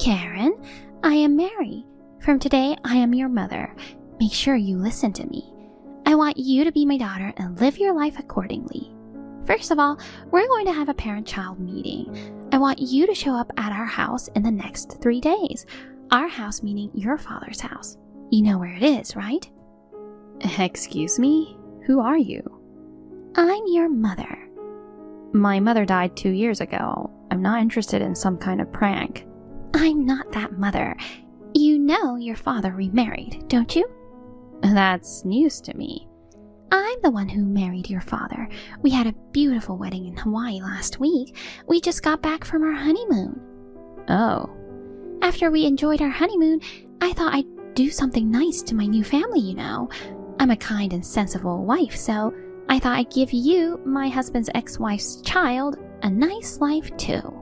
Karen, I am Mary. From today, I am your mother. Make sure you listen to me. I want you to be my daughter and live your life accordingly. First of all, we're going to have a parent-child meeting. I want you to show up at our house in the next 3 days. Our house meaning your father's house. You know where it is, right? Excuse me? Who are you? I'm your mother. My mother died 2 years ago. I'm not interested in some kind of prank. I'm not that mother. You know your father remarried, don't you? That's news to me. I'm the one who married your father. We had a beautiful wedding in Hawaii last week. We just got back from our honeymoon. Oh. After we enjoyed our honeymoon, I thought I'd do something nice to my new family, you know. I'm a kind and sensible wife, so I thought I'd give you, my husband's ex-wife's child, a nice life too.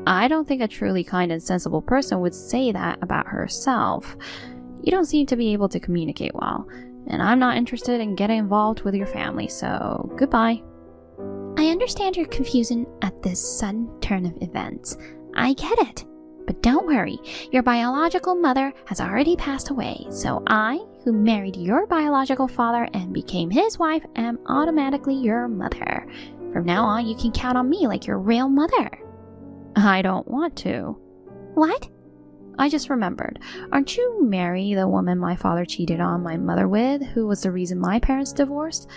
I don't think a truly kind and sensible person would say that about herself. You don't seem to be able to communicate well, and I'm not interested in getting involved with your family, so goodbye. I understand your confusion at this sudden turn of events. I get it. But don't worry, your biological mother has already passed away, so I, who married your biological father and became his wife, am automatically your mother. From now on, you can count on me like your real mother. I don't want to. What? I just remembered. Aren't you Mary, the woman my father cheated on my mother with, who was the reason my parents divorced?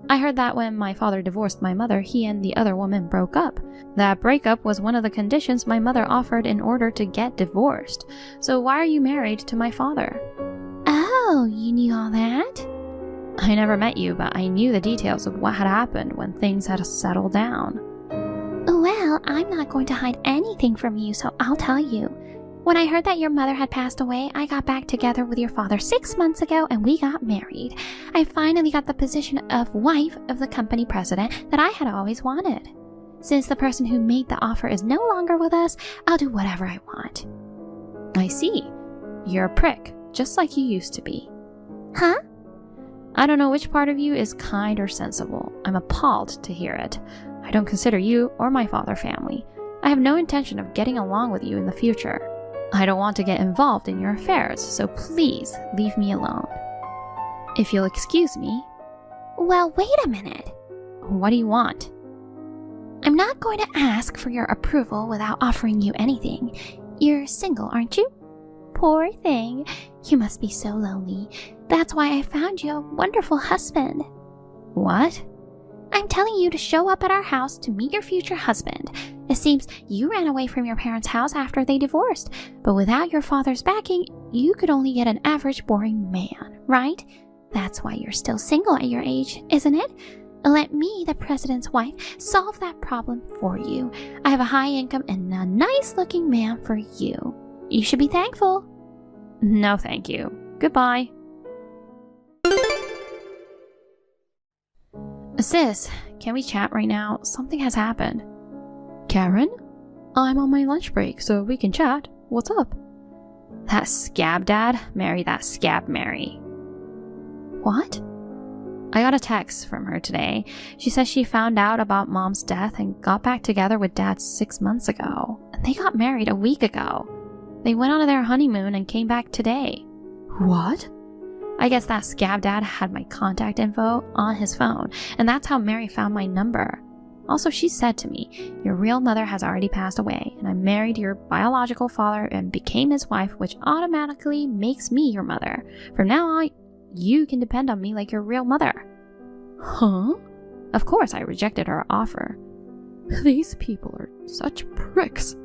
I heard that when my father divorced my mother, he and the other woman broke up. That breakup was one of the conditions my mother offered in order to get divorced. So why are you married to my father? Oh, you knew all that? I never met you, but I knew the details of what had happened when things had settled down. Well, I'm not going to hide anything from you, so I'll tell you. When I heard that your mother had passed away, I got back together with your father 6 months ago and we got married. I finally got the position of wife of the company president that I had always wanted. Since the person who made the offer is no longer with us, I'll do whatever I want. I see. You're a prick, just like you used to be. Huh? I don't know which part of you is kind or sensible. I'm appalled to hear it. I don't consider you or my father family. I have no intention of getting along with you in the future. I don't want to get involved in your affairs, so please leave me alone. If you'll excuse me. Well, wait a minute. What do you want? I'm not going to ask for your approval without offering you anything. You're single, aren't you? Poor thing. You must be so lonely. That's why I found you a wonderful husband. What? I'm telling you to show up at our house to meet your future husband. It seems you ran away from your parents' house after they divorced, but without your father's backing, you could only get an average boring man, right? That's why you're still single at your age, isn't it? Let me, the president's wife, solve that problem for you. I have a high income and a nice-looking man for you. You should be thankful. No, thank you. Goodbye. Sis, can we chat right now? Something has happened. Karen? I'm on my lunch break, so we can chat. What's up? That scab dad married that scab Mary. What? I got a text from her today. She says she found out about mom's death and got back together with dad 6 months ago. And they got married a week ago. They went on their honeymoon and came back today. What? I guess that scab dad had my contact info on his phone, and that's how Mary found my number. Also, she said to me, your real mother has already passed away, and I married your biological father and became his wife, which automatically makes me your mother. From now on, you can depend on me like your real mother. Huh? Of course, I rejected her offer. These people are such pricks.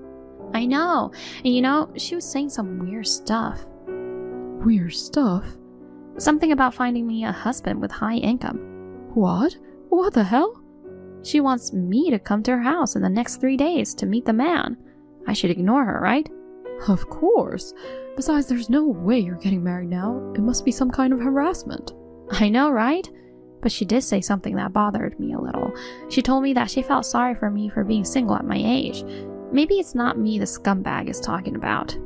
I know, and you know, she was saying some weird stuff. Weird stuff? Something about finding me a husband with high income. What? What the hell? She wants me to come to her house in the next 3 days to meet the man. I should ignore her, right? Of course. Besides, there's no way you're getting married now. It must be some kind of harassment. I know, right? But she did say something that bothered me a little. She told me that she felt sorry for me for being single at my age. Maybe it's not me the scumbag is talking about.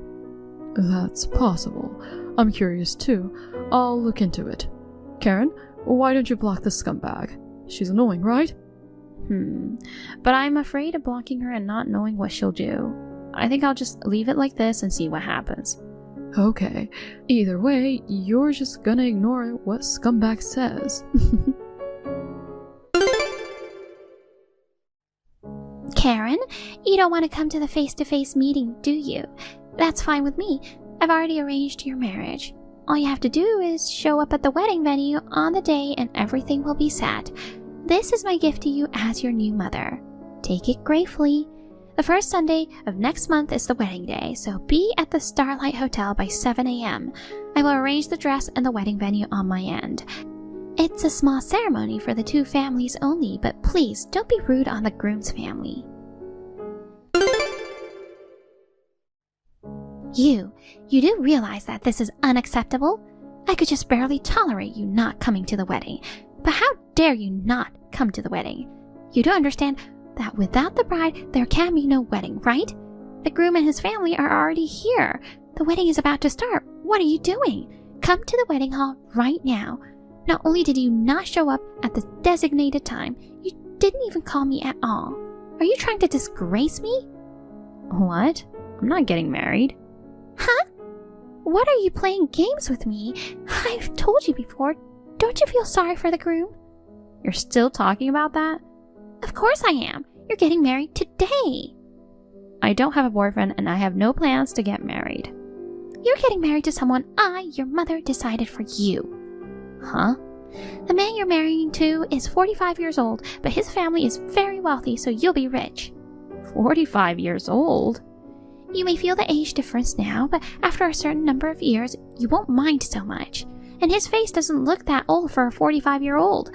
That's possible. I'm curious too. I'll look into it. Karen, why don't you block the scumbag? She's annoying, right? But I'm afraid of blocking her and not knowing what she'll do. I think I'll just leave it like this and see what happens. Okay, either way, you're just gonna ignore what Scumbag says. Karen, you don't want to come to the face-to-face meeting, do you? That's fine with me. I've already arranged your marriage. All you have to do is show up at the wedding venue on the day and everything will be set. This is my gift to you as your new mother. Take it gratefully. The first Sunday of next month is the wedding day, so be at the Starlight Hotel by 7 a.m. I will arrange the dress and the wedding venue on my end. It's a small ceremony for the two families only, but please don't be rude on the groom's family. You do realize that this is unacceptable? I could just barely tolerate you not coming to the wedding, but how dare you not come to the wedding? You do understand that without the bride, there can be no wedding, right? The groom and his family are already here. The wedding is about to start. What are you doing? Come to the wedding hall right now. Not only did you not show up at the designated time, you didn't even call me at all. Are you trying to disgrace me? What? I'm not getting married. Huh? What are you playing games with me? I've told you before. Don't you feel sorry for the groom? You're still talking about that? Of course I am. You're getting married today. I don't have a boyfriend and I have no plans to get married. You're getting married to someone your mother, decided for you. Huh? The man you're marrying to is 45 years old, but his family is very wealthy, so you'll be rich. 45 years old? You may feel the age difference now, but after a certain number of years, you won't mind so much. And his face doesn't look that old for a 45-year-old.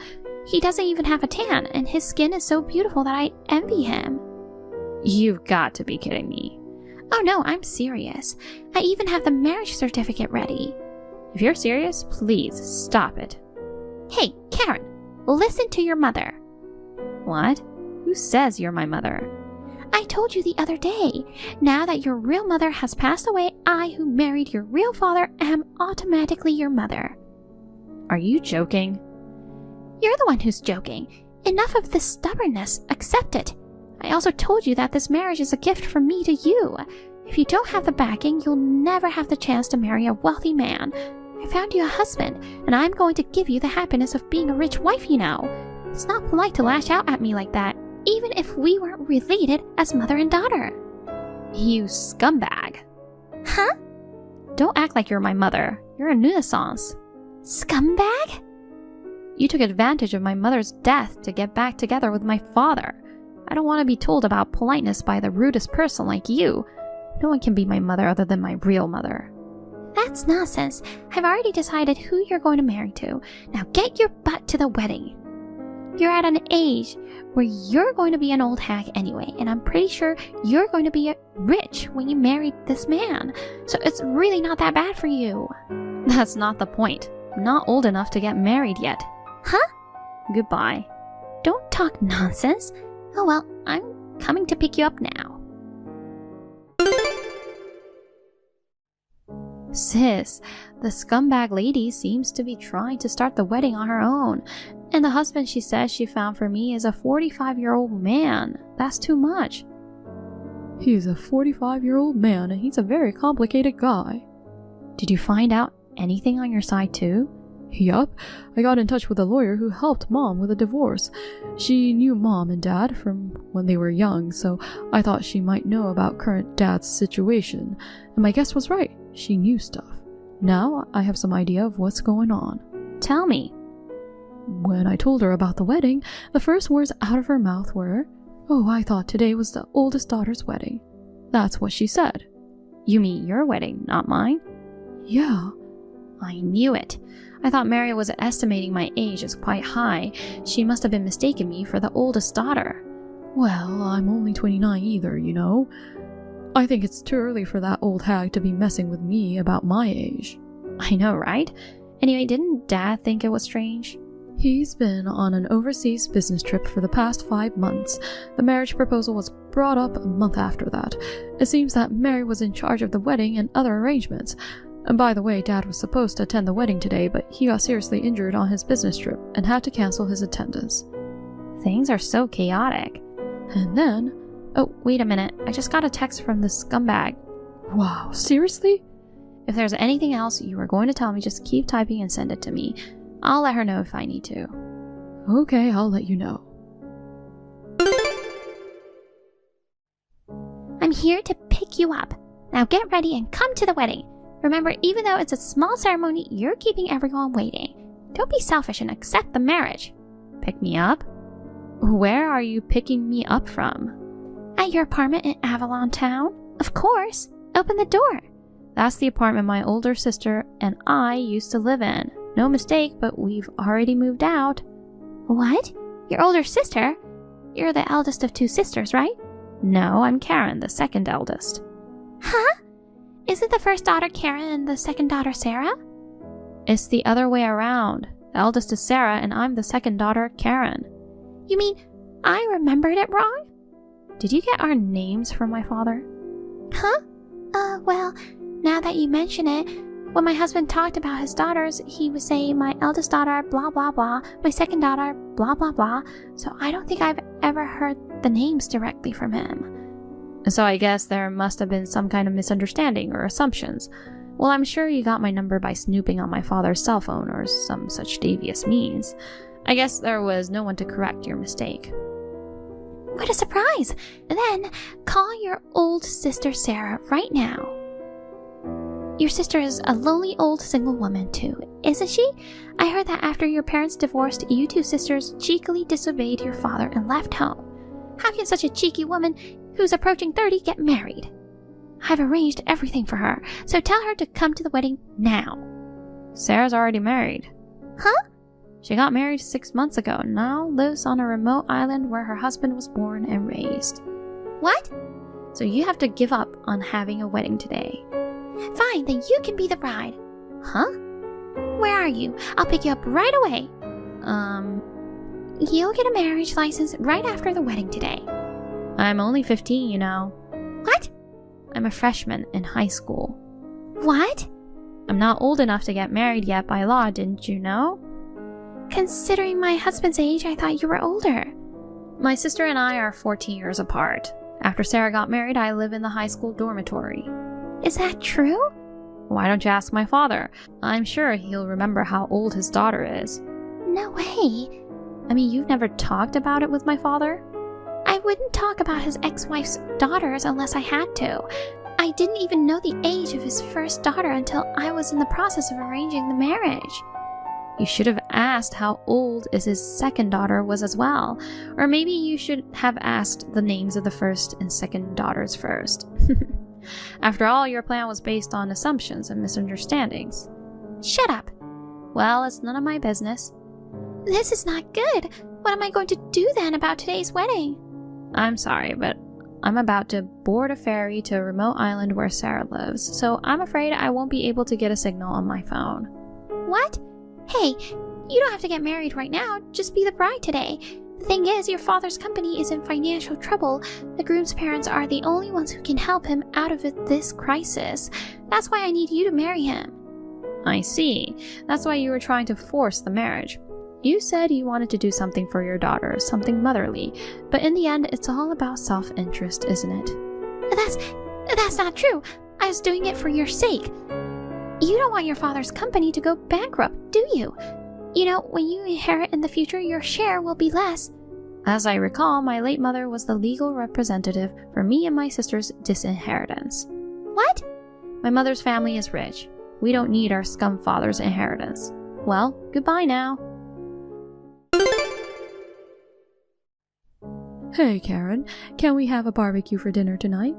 He doesn't even have a tan, and his skin is so beautiful that I envy him. You've got to be kidding me. Oh no, I'm serious. I even have the marriage certificate ready. If you're serious, please stop it. Hey, Karen, listen to your mother. What? Who says you're my mother? I told you the other day. Now that your real mother has passed away, I, who married your real father, am automatically your mother. Are you joking? You're the one who's joking. Enough of this stubbornness. Accept it. I also told you that this marriage is a gift from me to you. If you don't have the backing, you'll never have the chance to marry a wealthy man. I found you a husband, and I'm going to give you the happiness of being a rich wife, you know. It's not polite to lash out at me like that, even if we weren't related as mother and daughter. You scumbag. Huh? Don't act like you're my mother. You're a nuisance. Scumbag? You took advantage of my mother's death to get back together with my father. I don't want to be told about politeness by the rudest person like you. No one can be my mother other than my real mother. That's nonsense. I've already decided who you're going to marry to. Now get your butt to the wedding. You're at an age where you're going to be an old hag anyway, and I'm pretty sure you're going to be rich when you marry this man. So it's really not that bad for you. That's not the point. I'm not old enough to get married yet. Huh? Goodbye. Don't talk nonsense. Oh well, I'm coming to pick you up now. Sis, the scumbag lady seems to be trying to start the wedding on her own, and the husband she says she found for me is a 45-year-old man. That's too much. He's a 45-year-old man, and he's a very complicated guy. Did you find out anything on your side too? Yup, I got in touch with a lawyer who helped Mom with a divorce. She knew Mom and Dad from when they were young, so I thought she might know about current Dad's situation. And my guess was right. She knew stuff. Now I have some idea of what's going on. Tell me. When I told her about the wedding, the first words out of her mouth were, "Oh, I thought today was the oldest daughter's wedding." That's what she said. You mean your wedding, not mine? Yeah. I knew it. I thought Mary was estimating my age as quite high. She must have been mistaking me for the oldest daughter. Well, I'm only 29 either, you know. I think it's too early for that old hag to be messing with me about my age. I know, right? Anyway, didn't Dad think it was strange? He's been on an overseas business trip for the past 5 months. The marriage proposal was brought up a month after that. It seems that Mary was in charge of the wedding and other arrangements. And by the way, Dad was supposed to attend the wedding today, but he got seriously injured on his business trip and had to cancel his attendance. Things are so chaotic. And then, Oh, wait a minute. I just got a text from this scumbag. Wow, seriously? If there's anything else you were going to tell me, just keep typing and send it to me. I'll let her know if I need to. Okay, I'll let you know. I'm here to pick you up. Now get ready and come to the wedding. Remember, even though it's a small ceremony, you're keeping everyone waiting. Don't be selfish and accept the marriage. Pick me up? Where are you picking me up from? At your apartment in Avalon Town? Of course. Open the door. That's the apartment my older sister and I used to live in. No mistake, but we've already moved out. What? Your older sister? You're the eldest of two sisters, right? No, I'm Karen, the second eldest. Huh? Isn't the first daughter Karen and the second daughter Sarah? It's the other way around. The eldest is Sarah and I'm the second daughter, Karen. You mean I remembered it wrong? Did you get our names from my father? Huh? Well, now that you mention it, when my husband talked about his daughters, he would say my eldest daughter, blah, blah, blah, my second daughter, blah, blah, blah, so I don't think I've ever heard the names directly from him. So I guess there must have been some kind of misunderstanding or assumptions. Well, I'm sure you got my number by snooping on my father's cell phone or some such devious means. I guess there was no one to correct your mistake. What a surprise! Then, call your old sister Sarah right now. Your sister is a lonely old single woman too, isn't she? I heard that after your parents divorced, you two sisters cheekily disobeyed your father and left home. How can such a cheeky woman who's approaching 30 get married? I've arranged everything for her, so tell her to come to the wedding now. Sarah's already married. Huh? She got married 6 months ago and now lives on a remote island where her husband was born and raised. What? So you have to give up on having a wedding today. Fine, then you can be the bride. Huh? Where are you? I'll pick you up right away. You'll get a marriage license right after the wedding today. I'm only 15, you know. What? I'm a freshman in high school. What? I'm not old enough to get married yet by law, didn't you know? Considering my husband's age, I thought you were older. My sister and I are 14 years apart. After Sarah got married, I live in the high school dormitory. Is that true? Why don't you ask my father? I'm sure he'll remember how old his daughter is. No way. I mean, you've never talked about it with my father? I wouldn't talk about his ex-wife's daughters unless I had to. I didn't even know the age of his first daughter until I was in the process of arranging the marriage. You should have asked how old his second daughter was as well. Or maybe you should have asked the names of the first and second daughters first. After all, your plan was based on assumptions and misunderstandings. Shut up. Well, it's none of my business. This is not good. What am I going to do then about today's wedding? I'm sorry, but I'm about to board a ferry to a remote island where Sarah lives, so I'm afraid I won't be able to get a signal on my phone. What? Hey, you don't have to get married right now. Just be the bride today. The thing is, your father's company is in financial trouble. The groom's parents are the only ones who can help him out of this crisis. That's why I need you to marry him. I see. That's why you were trying to force the marriage. You said you wanted to do something for your daughter, something motherly, but in the end, it's all about self-interest, isn't it? That's not true. I was doing it for your sake. You don't want your father's company to go bankrupt, do you? You know, when you inherit in the future, your share will be less. As I recall, my late mother was the legal representative for me and my sister's disinheritance. What? My mother's family is rich. We don't need our scum father's inheritance. Well, goodbye now. Hey, Karen, can we have a barbecue for dinner tonight?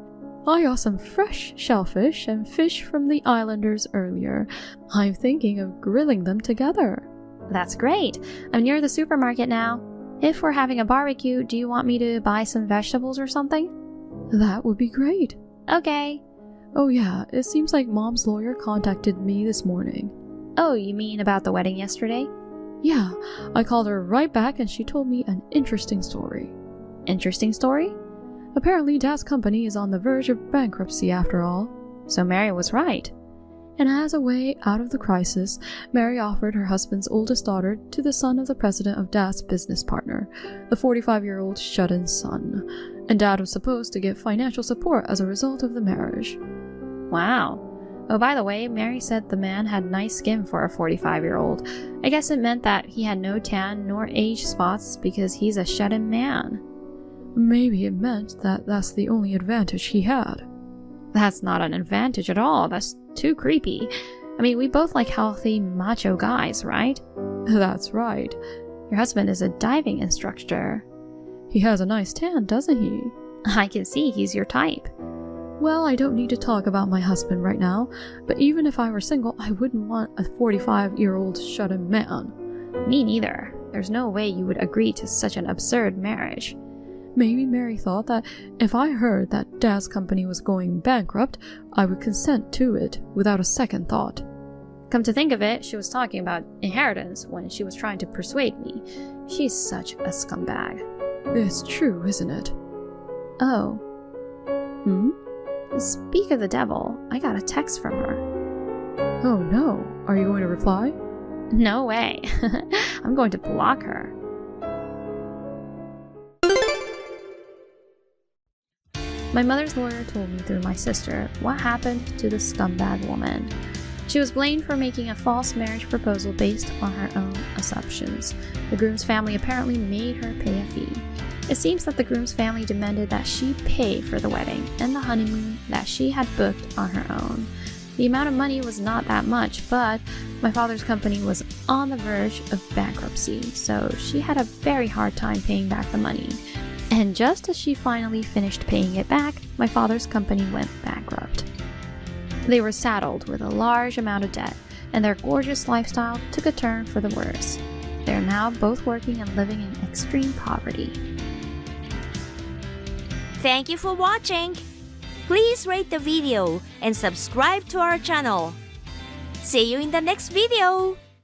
I got some fresh shellfish and fish from the islanders earlier. I'm thinking of grilling them together. That's great. I'm near the supermarket now. If we're having a barbecue, do you want me to buy some vegetables or something? That would be great. Okay. Oh yeah, it seems like Mom's lawyer contacted me this morning. Oh, you mean about the wedding yesterday? Yeah, I called her right back and she told me an interesting story. Interesting story? Apparently Dad's company is on the verge of bankruptcy after all. So Mary was right. And as a way out of the crisis, Mary offered her husband's oldest daughter to the son of the president of Dad's business partner, the 45-year-old shut-in son. And Dad was supposed to get financial support as a result of the marriage. Wow. Oh, by the way, Mary said the man had nice skin for a 45-year-old. I guess it meant that he had no tan nor age spots because he's a shut-in man. Maybe it meant that that's the only advantage he had. That's not an advantage at all. That's too creepy. I mean, we both like healthy, macho guys, right? That's right. Your husband is a diving instructor. He has a nice tan, doesn't he? I can see he's your type. Well, I don't need to talk about my husband right now, but even if I were single, I wouldn't want a 45-year-old shut-in man. Me neither. There's no way you would agree to such an absurd marriage. Maybe Mary thought that if I heard that Dad's company was going bankrupt, I would consent to it without a second thought. Come to think of it, she was talking about inheritance when she was trying to persuade me. She's such a scumbag. It's true, isn't it? Oh. Hmm? Speak of the devil, I got a text from her. Oh no, are you going to reply? No way. I'm going to block her. My mother's lawyer told me through my sister what happened to the scumbag woman. She was blamed for making a false marriage proposal based on her own assumptions. The groom's family apparently made her pay a fee. It seems that the groom's family demanded that she pay for the wedding and the honeymoon that she had booked on her own. The amount of money was not that much, but my father's company was on the verge of bankruptcy, so she had a very hard time paying back the money. And just as she finally finished paying it back, my father's company went bankrupt. They were saddled with a large amount of debt, and their gorgeous lifestyle took a turn for the worse. They are now both working and living in extreme poverty. Thank you for watching. Please rate the video and subscribe to our channel. See you in the next video.